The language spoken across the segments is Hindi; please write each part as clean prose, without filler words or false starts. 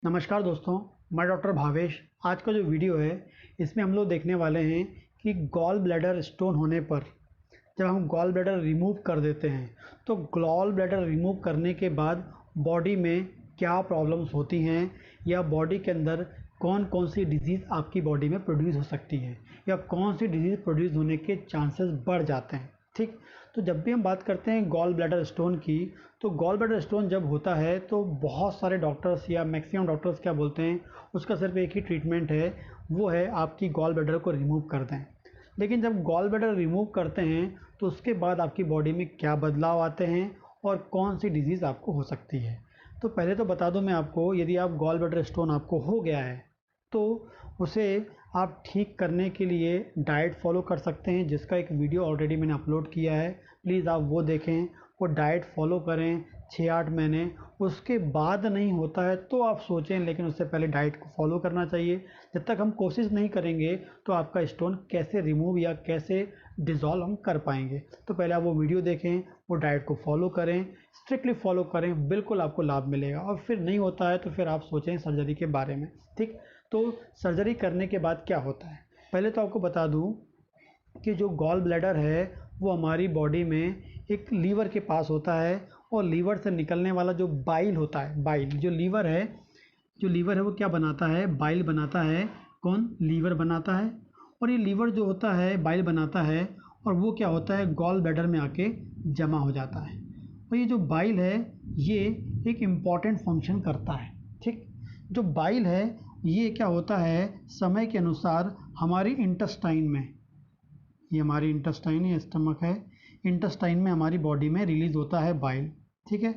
नमस्कार दोस्तों, मैं डॉक्टर भावेश। आज का जो वीडियो है इसमें हम लोग देखने वाले हैं कि गॉल ब्लैडर स्टोन होने पर जब हम गॉल ब्लैडर रिमूव कर देते हैं तो गॉल ब्लैडर रिमूव करने के बाद बॉडी में क्या प्रॉब्लम्स होती हैं या बॉडी के अंदर कौन कौन सी डिजीज़ आपकी बॉडी में प्रोड्यूस हो सकती है या कौन सी डिजीज़ प्रोड्यूस होने के चांसेस बढ़ जाते हैं। ठीक, तो जब भी हम बात करते हैं गॉल ब्लैडर स्टोन की, तो गॉल ब्लैडर स्टोन जब होता है तो बहुत सारे डॉक्टर्स या मैक्सिमम डॉक्टर्स क्या बोलते हैं, उसका सिर्फ एक ही ट्रीटमेंट है, वो है आपकी गॉल ब्लैडर को रिमूव कर दें। लेकिन जब गॉल ब्लैडर रिमूव करते हैं तो उसके बाद आपकी बॉडी में क्या बदलाव आते हैं और कौन सी डिजीज़ आपको हो सकती है। तो पहले तो बता दूं मैं आपको, यदि आप गॉल ब्लैडर स्टोन आपको हो गया है तो उसे आप ठीक करने के लिए डाइट फॉलो कर सकते हैं, जिसका एक वीडियो ऑलरेडी मैंने अपलोड किया है। प्लीज़ आप वो देखें, वो डाइट फॉलो करें 6-8 महीने। उसके बाद नहीं होता है तो आप सोचें, लेकिन उससे पहले डाइट को फॉलो करना चाहिए। जब तक हम कोशिश नहीं करेंगे तो आपका स्टोन कैसे रिमूव या कैसे डिज़ोल्व हम कर पाएंगे। तो पहले आप वो वीडियो देखें, वो डाइट को फॉलो करें, स्ट्रिक्टली फॉलो करें, बिल्कुल आपको लाभ मिलेगा। और फिर नहीं होता है तो फिर आप सोचें सर्जरी के बारे में। ठीक, तो सर्जरी करने के बाद क्या होता है, पहले तो आपको बता दूं कि जो गॉल ब्लैडर है वो हमारी बॉडी में एक लीवर के पास होता है और लीवर से निकलने वाला जो बाइल होता है, बाइल जो लीवर है वो क्या बनाता है, बाइल बनाता है। कौन? लीवर बनाता है। और ये लीवर जो होता है बाइल बनाता है और वो क्या होता है, गॉल ब्लैडर में आके जमा हो जाता है। और ये जो बाइल है ये एक इम्पॉर्टेंट फंक्शन करता है। ठीक, जो बाइल है ये क्या होता है, समय के अनुसार हमारी इंटेस्टाइन में, ये हमारी इंटेस्टाइन या स्टमक है, इंटेस्टाइन में हमारी बॉडी में रिलीज होता है बाइल। ठीक है,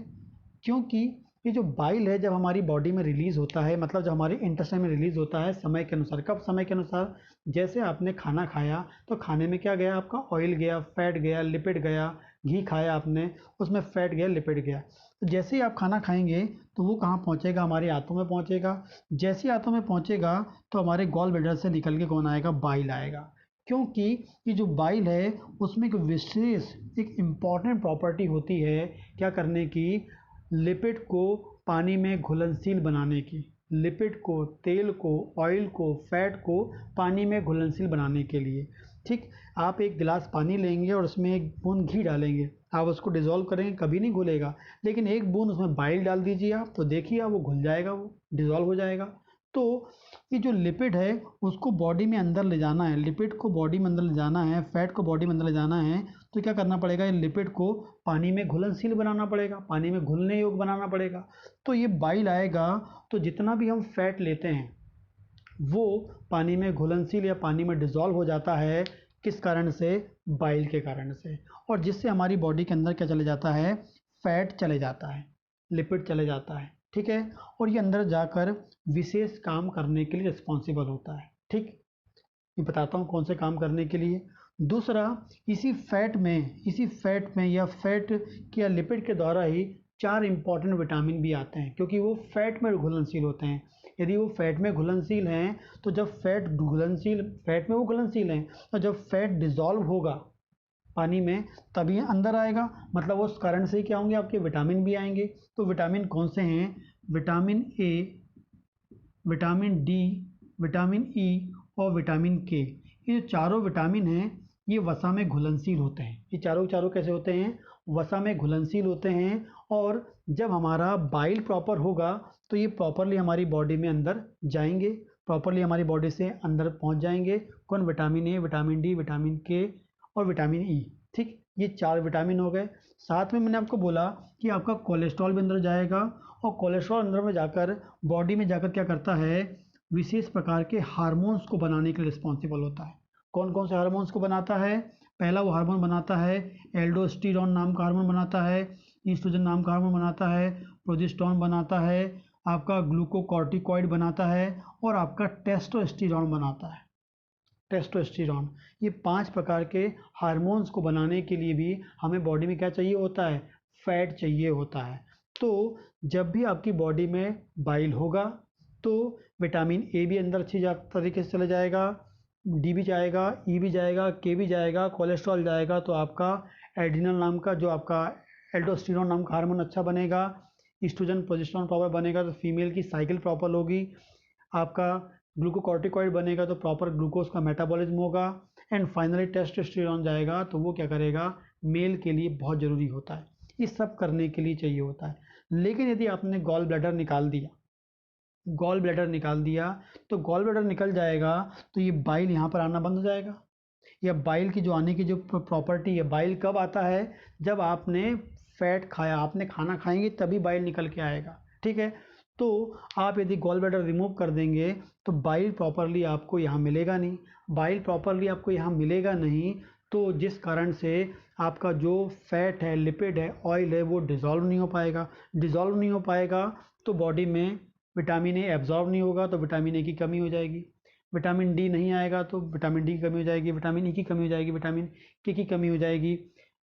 क्योंकि ये जो बाइल है जब हमारी बॉडी में रिलीज होता है, मतलब जब हमारी इंटेस्टाइन में रिलीज होता है समय के अनुसार। कब? समय के अनुसार। जैसे आपने खाना खाया तो खाने में क्या गया, आपका ऑयल गया, फैट गया, लिपिड गया। घी खाया आपने, उसमें फैट गया, लिपिड गया। तो जैसे ही आप खाना खाएंगे तो वो कहाँ पहुँचेगा, हमारे आंतों में पहुँचेगा। जैसे आंतों में पहुँचेगा तो हमारे गॉल ब्लैडर से निकल के कौन आएगा, बाइल आएगा। क्योंकि ये जो बाइल है उसमें एक विशेष, एक इम्पॉर्टेंट प्रॉपर्टी होती है क्या करने की, लिपिड को पानी में घुलनशील बनाने की। लिपिड को, तेल को, ऑयल को, फैट को पानी में घुलनशील बनाने के लिए। ठीक, आप एक गिलास पानी लेंगे और उसमें एक बूंद घी डालेंगे, आप उसको डिज़ोल्व करेंगे, कभी नहीं घुलेगा। लेकिन एक बूंद उसमें बाइल डाल दीजिए आप, तो देखिए आप वो घुल जाएगा, वो डिज़ोल्व हो जाएगा। तो ये जो लिपिड है उसको बॉडी में अंदर ले जाना है, लिपिड को बॉडी में अंदर ले जाना है, फैट को बॉडी में अंदर ले जाना है, तो क्या करना पड़ेगा, ये लिपिड को पानी में घुलनशील बनाना पड़ेगा, पानी में घुलने योग्य बनाना पड़ेगा। तो ये बाइल आएगा तो जितना भी हम फैट लेते हैं वो पानी में घुलनशील या पानी में डिज़ोल्व हो जाता है। किस कारण से? बाइल के कारण से। और जिससे हमारी बॉडी के अंदर क्या चले जाता है, फैट चले जाता है, लिपिड चले जाता है। ठीक है, और ये अंदर जाकर विशेष काम करने के लिए रिस्पॉन्सिबल होता है। ठीक, मैं बताता हूँ कौन से काम करने के लिए। दूसरा, इसी फैट में या फैट के या लिपिड के द्वारा ही 4 इंपॉर्टेंट विटामिन भी आते हैं, क्योंकि वो फैट में घुलनशील होते हैं। यदि वो फैट में घुलनशील हैं तो जब फैट में वो घुलनशील हैं, तो जब फैट डिज़ोल्व होगा पानी में तभी अंदर आएगा, मतलब उस कारण से ही क्या होंगे, आपके विटामिन भी आएंगे। तो विटामिन कौन से हैं? Vitamin A, vitamin D, vitamin E और विटामिन के। ये जो चारों विटामिन हैं ये वसा में घुलनशील होते हैं। ये चारों चारों कैसे होते हैं? वसा में घुलनशील होते हैं। और जब हमारा बाइल प्रॉपर होगा तो ये प्रॉपरली हमारी बॉडी में अंदर जाएंगे, प्रॉपरली हमारी बॉडी से अंदर पहुंच जाएंगे। कौन? Vitamin A, vitamin D, vitamin के और विटामिन ई। ठीक, ये 4 विटामिन हो गए। साथ में मैंने आपको बोला कि आपका कोलेस्ट्रॉल भी अंदर जाएगा, और कोलेस्ट्रॉल अंदर में जाकर बॉडी में जाकर क्या करता है, विशेष प्रकार के हार्मोन्स को बनाने के लिए रिस्पॉन्सिबल होता है। कौन कौन से हार्मोन्स को बनाता है? पहला वो हार्मोन बनाता है एल्डोस्टेरोन नाम का हार्मोन बनाता है, ईस्ट्रोजन नाम का हार्मोन बनाता है, प्रोजेस्टेरोन बनाता है, आपका ग्लूकोकॉर्टिकॉइड बनाता है और आपका टेस्टोस्टेरोन बनाता है। टेस्टोस्टेरोन, ये 5 प्रकार के हार्मोन्स को बनाने के लिए भी हमें बॉडी में क्या चाहिए होता है, फैट चाहिए होता है। तो जब भी आपकी बॉडी में बाइल होगा तो विटामिन ए भी अंदर अच्छी तरीके से चला जाएगा, डी भी जाएगा, ई भी जाएगा, के भी जाएगा, कोलेस्ट्रॉल जाएगा, तो आपका एड्रिनल नाम का, जो आपका एल्डोस्टेरोन नाम का हार्मोन अच्छा बनेगा। ईस्ट्रोजन प्रोजेस्टेरॉन प्रॉपर बनेगा तो फीमेल की साइकिल प्रॉपर होगी, आपका ग्लूकोकॉर्टिकॉइड बनेगा तो प्रॉपर ग्लूकोज का मेटाबॉलिज्म होगा, एंड फाइनली टेस्टोस्टेरॉन जाएगा तो वो क्या करेगा, मेल के लिए बहुत ज़रूरी होता है, इस सब करने के लिए चाहिए होता है। लेकिन यदि आपने गॉल ब्लैडर निकाल दिया, गॉल ब्लैडर निकाल दिया तो गॉल ब्लैडर निकल जाएगा तो ये बाइल यहाँ पर आना बंद हो जाएगा। या बाइल की जो आने की जो प्रॉपर्टी है, बाइल कब आता है, जब आपने फैट खाया, आपने खाना खाएंगे तभी बाइल निकल के आएगा, ठीक है। तो आप यदि गॉल ब्लैडर रिमूव कर देंगे तो बाइल प्रॉपरली आपको यहाँ मिलेगा नहीं, बाइल प्रॉपरली आपको यहाँ मिलेगा नहीं, तो जिस कारण से आपका जो फैट है, लिपिड है, ऑयल है, वो डिज़ोल्व नहीं हो पाएगा, डिज़ोल्व नहीं हो पाएगा तो बॉडी में विटामिन ए एब्जॉर्ब नहीं होगा तो विटामिन ए की कमी हो जाएगी, विटामिन डी नहीं आएगा तो विटामिन डी की कमी हो जाएगी, विटामिन ई की कमी हो जाएगी, विटामिन के की कमी हो जाएगी,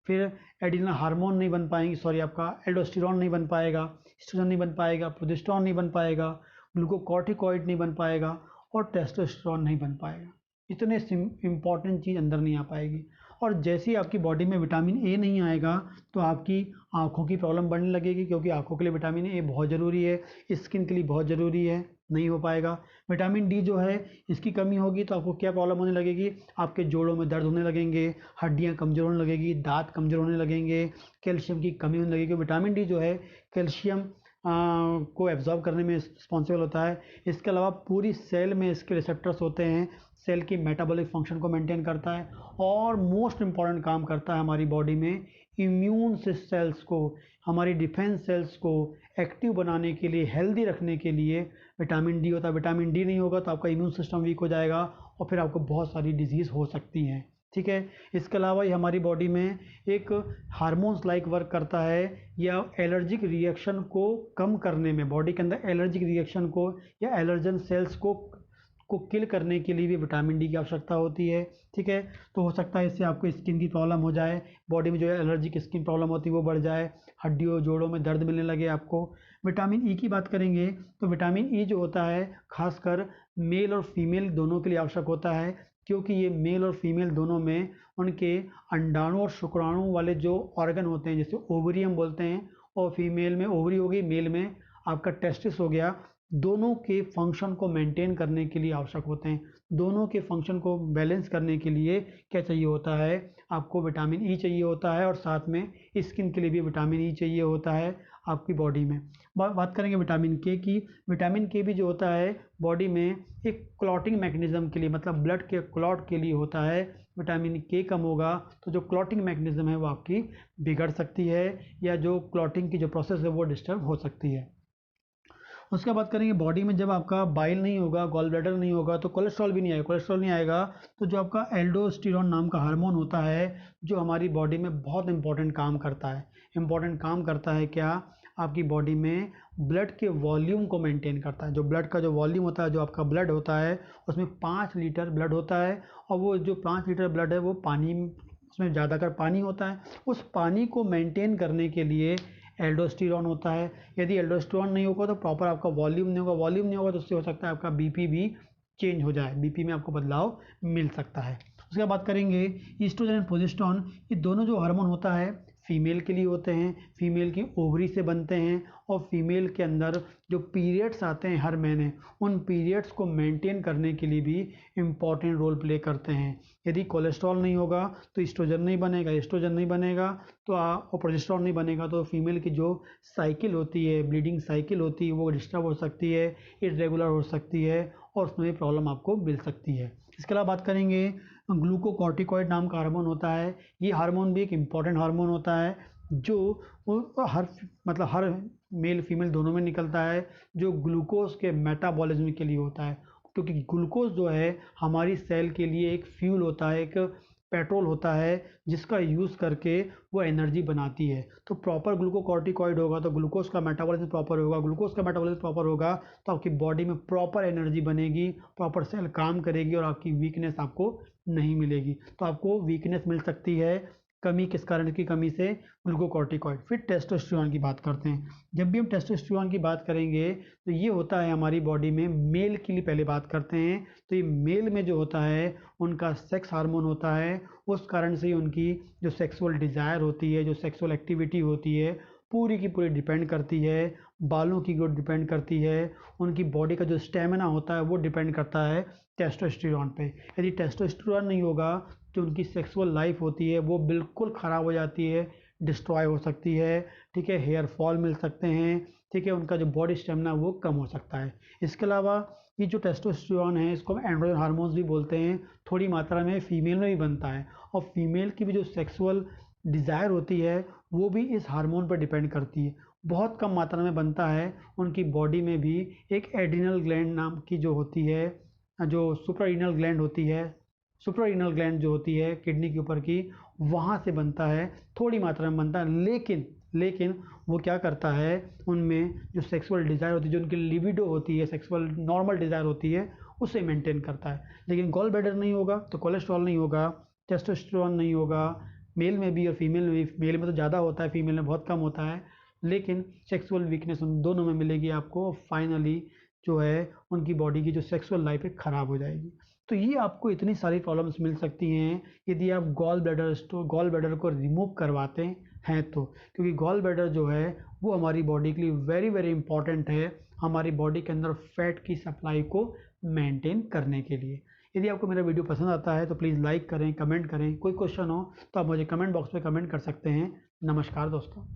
फिर एडिनल हार्मोन नहीं बन पाएंगे, सॉरी आपका एल्डोस्टेरॉन नहीं बन पाएगा, एस्ट्रोजन नहीं बन पाएगा, प्रोजेस्टेरॉन नहीं बन पाएगा, ग्लूकोकॉर्टिकॉइड नहीं बन पाएगा और टेस्टोस्टेरॉन नहीं बन पाएगा। इतने इंपॉर्टेंट चीज़ अंदर नहीं आ पाएगी। और जैसे ही आपकी बॉडी में विटामिन ए नहीं आएगा तो आपकी आँखों की प्रॉब्लम बढ़ने लगेगी, क्योंकि आँखों के लिए विटामिन ए बहुत ज़रूरी है, स्किन के लिए बहुत ज़रूरी है, नहीं हो पाएगा। विटामिन डी जो है इसकी कमी होगी तो आपको क्या प्रॉब्लम होने लगेगी, आपके जोड़ों में दर्द होने लगेंगे, हड्डियाँ कमज़ोर होने लगेगी, दांत कमज़ोर होने लगेंगे, कैल्शियम की कमी होने लगेगी। विटामिन डी जो है कैल्शियम को एब्जॉर्ब करने में रिस्पॉन्सिबल होता है। इसके अलावा पूरी सेल में इसके रिसेप्टर्स होते हैं, सेल की मेटाबॉलिक फंक्शन को मेंटेन करता है और मोस्ट इम्पॉर्टेंट काम करता है हमारी बॉडी में इम्यून सेल्स को, हमारी डिफेंस सेल्स को एक्टिव बनाने के लिए, हेल्दी रखने के लिए विटामिन डी होता है। विटामिन डी नहीं होगा तो आपका इम्यून सिस्टम वीक हो जाएगा और फिर आपको बहुत सारी डिजीज़ हो सकती हैं, ठीक है। इसके अलावा ये हमारी बॉडी में एक हार्मोन्स लाइक वर्क करता है, या एलर्जिक रिएक्शन को कम करने में, बॉडी के अंदर एलर्जिक रिएक्शन को या एलर्जन सेल्स को किल करने के लिए भी विटामिन डी की आवश्यकता होती है, ठीक है। तो हो सकता है इससे आपको स्किन की प्रॉब्लम हो जाए, बॉडी में जो एलर्जिक स्किन प्रॉब्लम होती है वो बढ़ जाए, हड्डियों जोड़ों में दर्द मिलने लगे आपको। विटामिन ई की बात करेंगे तो विटामिन ई जो होता है खासकर मेल और फीमेल दोनों के लिए आवश्यक होता है, क्योंकि ये मेल और फीमेल दोनों में उनके अंडाणु और शुक्राणु वाले जो ऑर्गन होते हैं, जैसे ओवरी हम बोलते हैं, और फीमेल में ओवरी हो गई, मेल में आपका टेस्टिस हो गया, दोनों के फंक्शन को मेंटेन करने के लिए आवश्यक होते हैं। दोनों के फंक्शन को बैलेंस करने के लिए क्या चाहिए होता है, आपको विटामिन ई चाहिए होता है, और साथ में स्किन के लिए भी विटामिन ई चाहिए होता है आपकी बॉडी में। बात करेंगे विटामिन के की। विटामिन के भी जो होता है बॉडी में एक क्लॉटिंग मैकेनिज्म के लिए, मतलब ब्लड के क्लॉट के लिए होता है। विटामिन के कम होगा तो जो क्लॉटिंग मैकेनिज्म है वो आपकी बिगड़ सकती है, या जो क्लॉटिंग की जो प्रोसेस है वो डिस्टर्ब हो सकती है। उसके बाद करेंगे बॉडी में जब आपका बाइल नहीं होगा, गॉल ब्लैडर नहीं होगा तो कोलेस्ट्रॉल भी नहीं आएगा। कोलेस्ट्रॉल नहीं आएगा तो जो आपका एल्डोस्टेरॉन नाम का हार्मोन होता है जो हमारी बॉडी में बहुत इंपॉर्टेंट काम करता है, इंपॉर्टेंट काम करता है क्या, आपकी बॉडी में ब्लड के वॉल्यूम को मेंटेन करता है। जो ब्लड का जो वॉल्यूम होता है, जो आपका ब्लड होता है उसमें 5 लीटर ब्लड होता है, और वो जो 5 लीटर ब्लड है वो पानी, उसमें ज़्यादातर पानी होता है। उस पानी को मेंटेन करने के लिए एल्डोस्टेरॉन होता है। यदि एल्डोस्टेरॉन नहीं होगा तो प्रॉपर आपका वॉल्यूम नहीं होगा, वॉल्यूम नहीं होगा तो उससे हो सकता है आपका बीपी भी चेंज हो जाए, बीपी में आपको बदलाव मिल सकता है। उसके बाद बात करेंगे ईस्ट्रोजन एंड प्रोजेस्टेरॉन। ये दोनों जो हार्मोन होता है फीमेल के लिए होते हैं, फीमेल की ओवरी से बनते हैं, और फीमेल के अंदर जो पीरियड्स आते हैं हर महीने, उन पीरियड्स को मेंटेन करने के लिए भी इम्पॉर्टेंट रोल प्ले करते हैं। यदि कोलेस्ट्रॉल नहीं होगा तो ईस्ट्रोजन नहीं बनेगा, ईस्ट्रोजन नहीं बनेगा तो और प्रोजेस्टेरॉन नहीं बनेगा तो फीमेल की जो साइकिल होती है, ब्लीडिंग साइकिल होती है, वो डिस्टर्ब हो सकती है, इरेगुलर हो सकती है, और उसमें भी प्रॉब्लम आपको मिल सकती है। इसके अलावा बात करेंगे ग्लूकोकॉर्टिकॉइड नाम का हार्मोन होता है। ये हार्मोन भी एक इम्पॉर्टेंट हार्मोन होता है जो हर मेल फीमेल दोनों में निकलता है, जो ग्लूकोज के मेटाबॉलिज्म के लिए होता है। क्योंकि ग्लूकोज जो है हमारी सेल के लिए एक फ्यूल होता है, एक पेट्रोल होता है जिसका यूज़ करके वो एनर्जी बनाती है। तो प्रॉपर ग्लूकोकॉर्टिकॉइड होगा तो ग्लूकोज का मेटाबॉलिज्म प्रॉपर होगा, ग्लूकोज का मेटाबॉलिज्म प्रॉपर होगा तो आपकी बॉडी में प्रॉपर एनर्जी बनेगी, प्रॉपर सेल काम करेगी, और आपकी वीकनेस आपको नहीं मिलेगी। तो आपको वीकनेस मिल सकती है, कमी किस कारण की कमी से, ग्लूकोकॉर्टिकॉइड। फिर टेस्टोस्टेरोन की बात करते हैं। जब भी हम टेस्टोस्टेरोन की बात करेंगे तो ये होता है हमारी बॉडी में मेल के लिए पहले बात करते हैं। तो ये मेल में जो होता है उनका सेक्स हार्मोन होता है, उस कारण से उनकी जो सेक्सुअल डिज़ायर होती है, जो सेक्सुअल एक्टिविटी होती है, पूरी की पूरी डिपेंड करती है बालों की ग्रोथ डिपेंड करती है, उनकी बॉडी का जो स्टेमिना होता है वो डिपेंड करता है टेस्टोस्टेरोन पे। यदि टेस्टोस्टेरोन नहीं होगा तो उनकी सेक्सुअल लाइफ होती है वो बिल्कुल ख़राब हो जाती है, डिस्ट्रॉय हो सकती है, ठीक है, हेयर फॉल मिल सकते हैं, ठीक है, उनका जो बॉडी स्टेमिना वो कम हो सकता है। इसके अलावा ये जो टेस्टोस्टेरोन है इसको हम एंड्रोजन हार्मोन्स भी बोलते हैं, थोड़ी मात्रा में फीमेल में भी बनता है, और फीमेल की भी जो सेक्सुअल डिज़ायर होती है वो भी इस हार्मोन पर डिपेंड करती है। बहुत कम मात्रा में बनता है, उनकी बॉडी में भी एक एड्रिनल ग्लैंड नाम की जो होती है, जो सुप्रारीनल ग्लैंड होती है, सुप्रारीनल ग्लैंड जो होती है किडनी के ऊपर की, वहाँ से बनता है, थोड़ी मात्रा में बनता है, लेकिन वो क्या करता है, उनमें जो सेक्सुअल डिज़ायर होती है, जो उनकी लिबिडो होती है, सेक्सुअल नॉर्मल डिज़ायर होती है, उसे मेंटेन करता है। लेकिन गॉल ब्लैडर नहीं होगा तो कोलेस्ट्रॉल नहीं होगा, टेस्टोस्टेरोन नहीं होगा, मेल में भी और फीमेल में भी। मेल में तो ज़्यादा होता है, फीमेल में बहुत कम होता है, लेकिन सेक्सुअल वीकनेस उन दोनों में मिलेगी आपको। फाइनली जो है उनकी बॉडी की जो सेक्सुअल लाइफ है ख़राब हो जाएगी। तो ये आपको इतनी सारी प्रॉब्लम्स मिल सकती हैं यदि आप गॉल ब्लैडर को रिमूव करवाते हैं तो, क्योंकि गॉल ब्लैडर जो है वो हमारी बॉडी के लिए वेरी वेरी इंपॉर्टेंट है, हमारी बॉडी के अंदर फैट की सप्लाई को मेंटेन करने के लिए। यदि आपको मेरा वीडियो पसंद आता है तो प्लीज़ लाइक करें, कमेंट करें, कोई क्वेश्चन हो तो आप मुझे कमेंट बॉक्स में कमेंट कर सकते हैं। नमस्कार दोस्तों।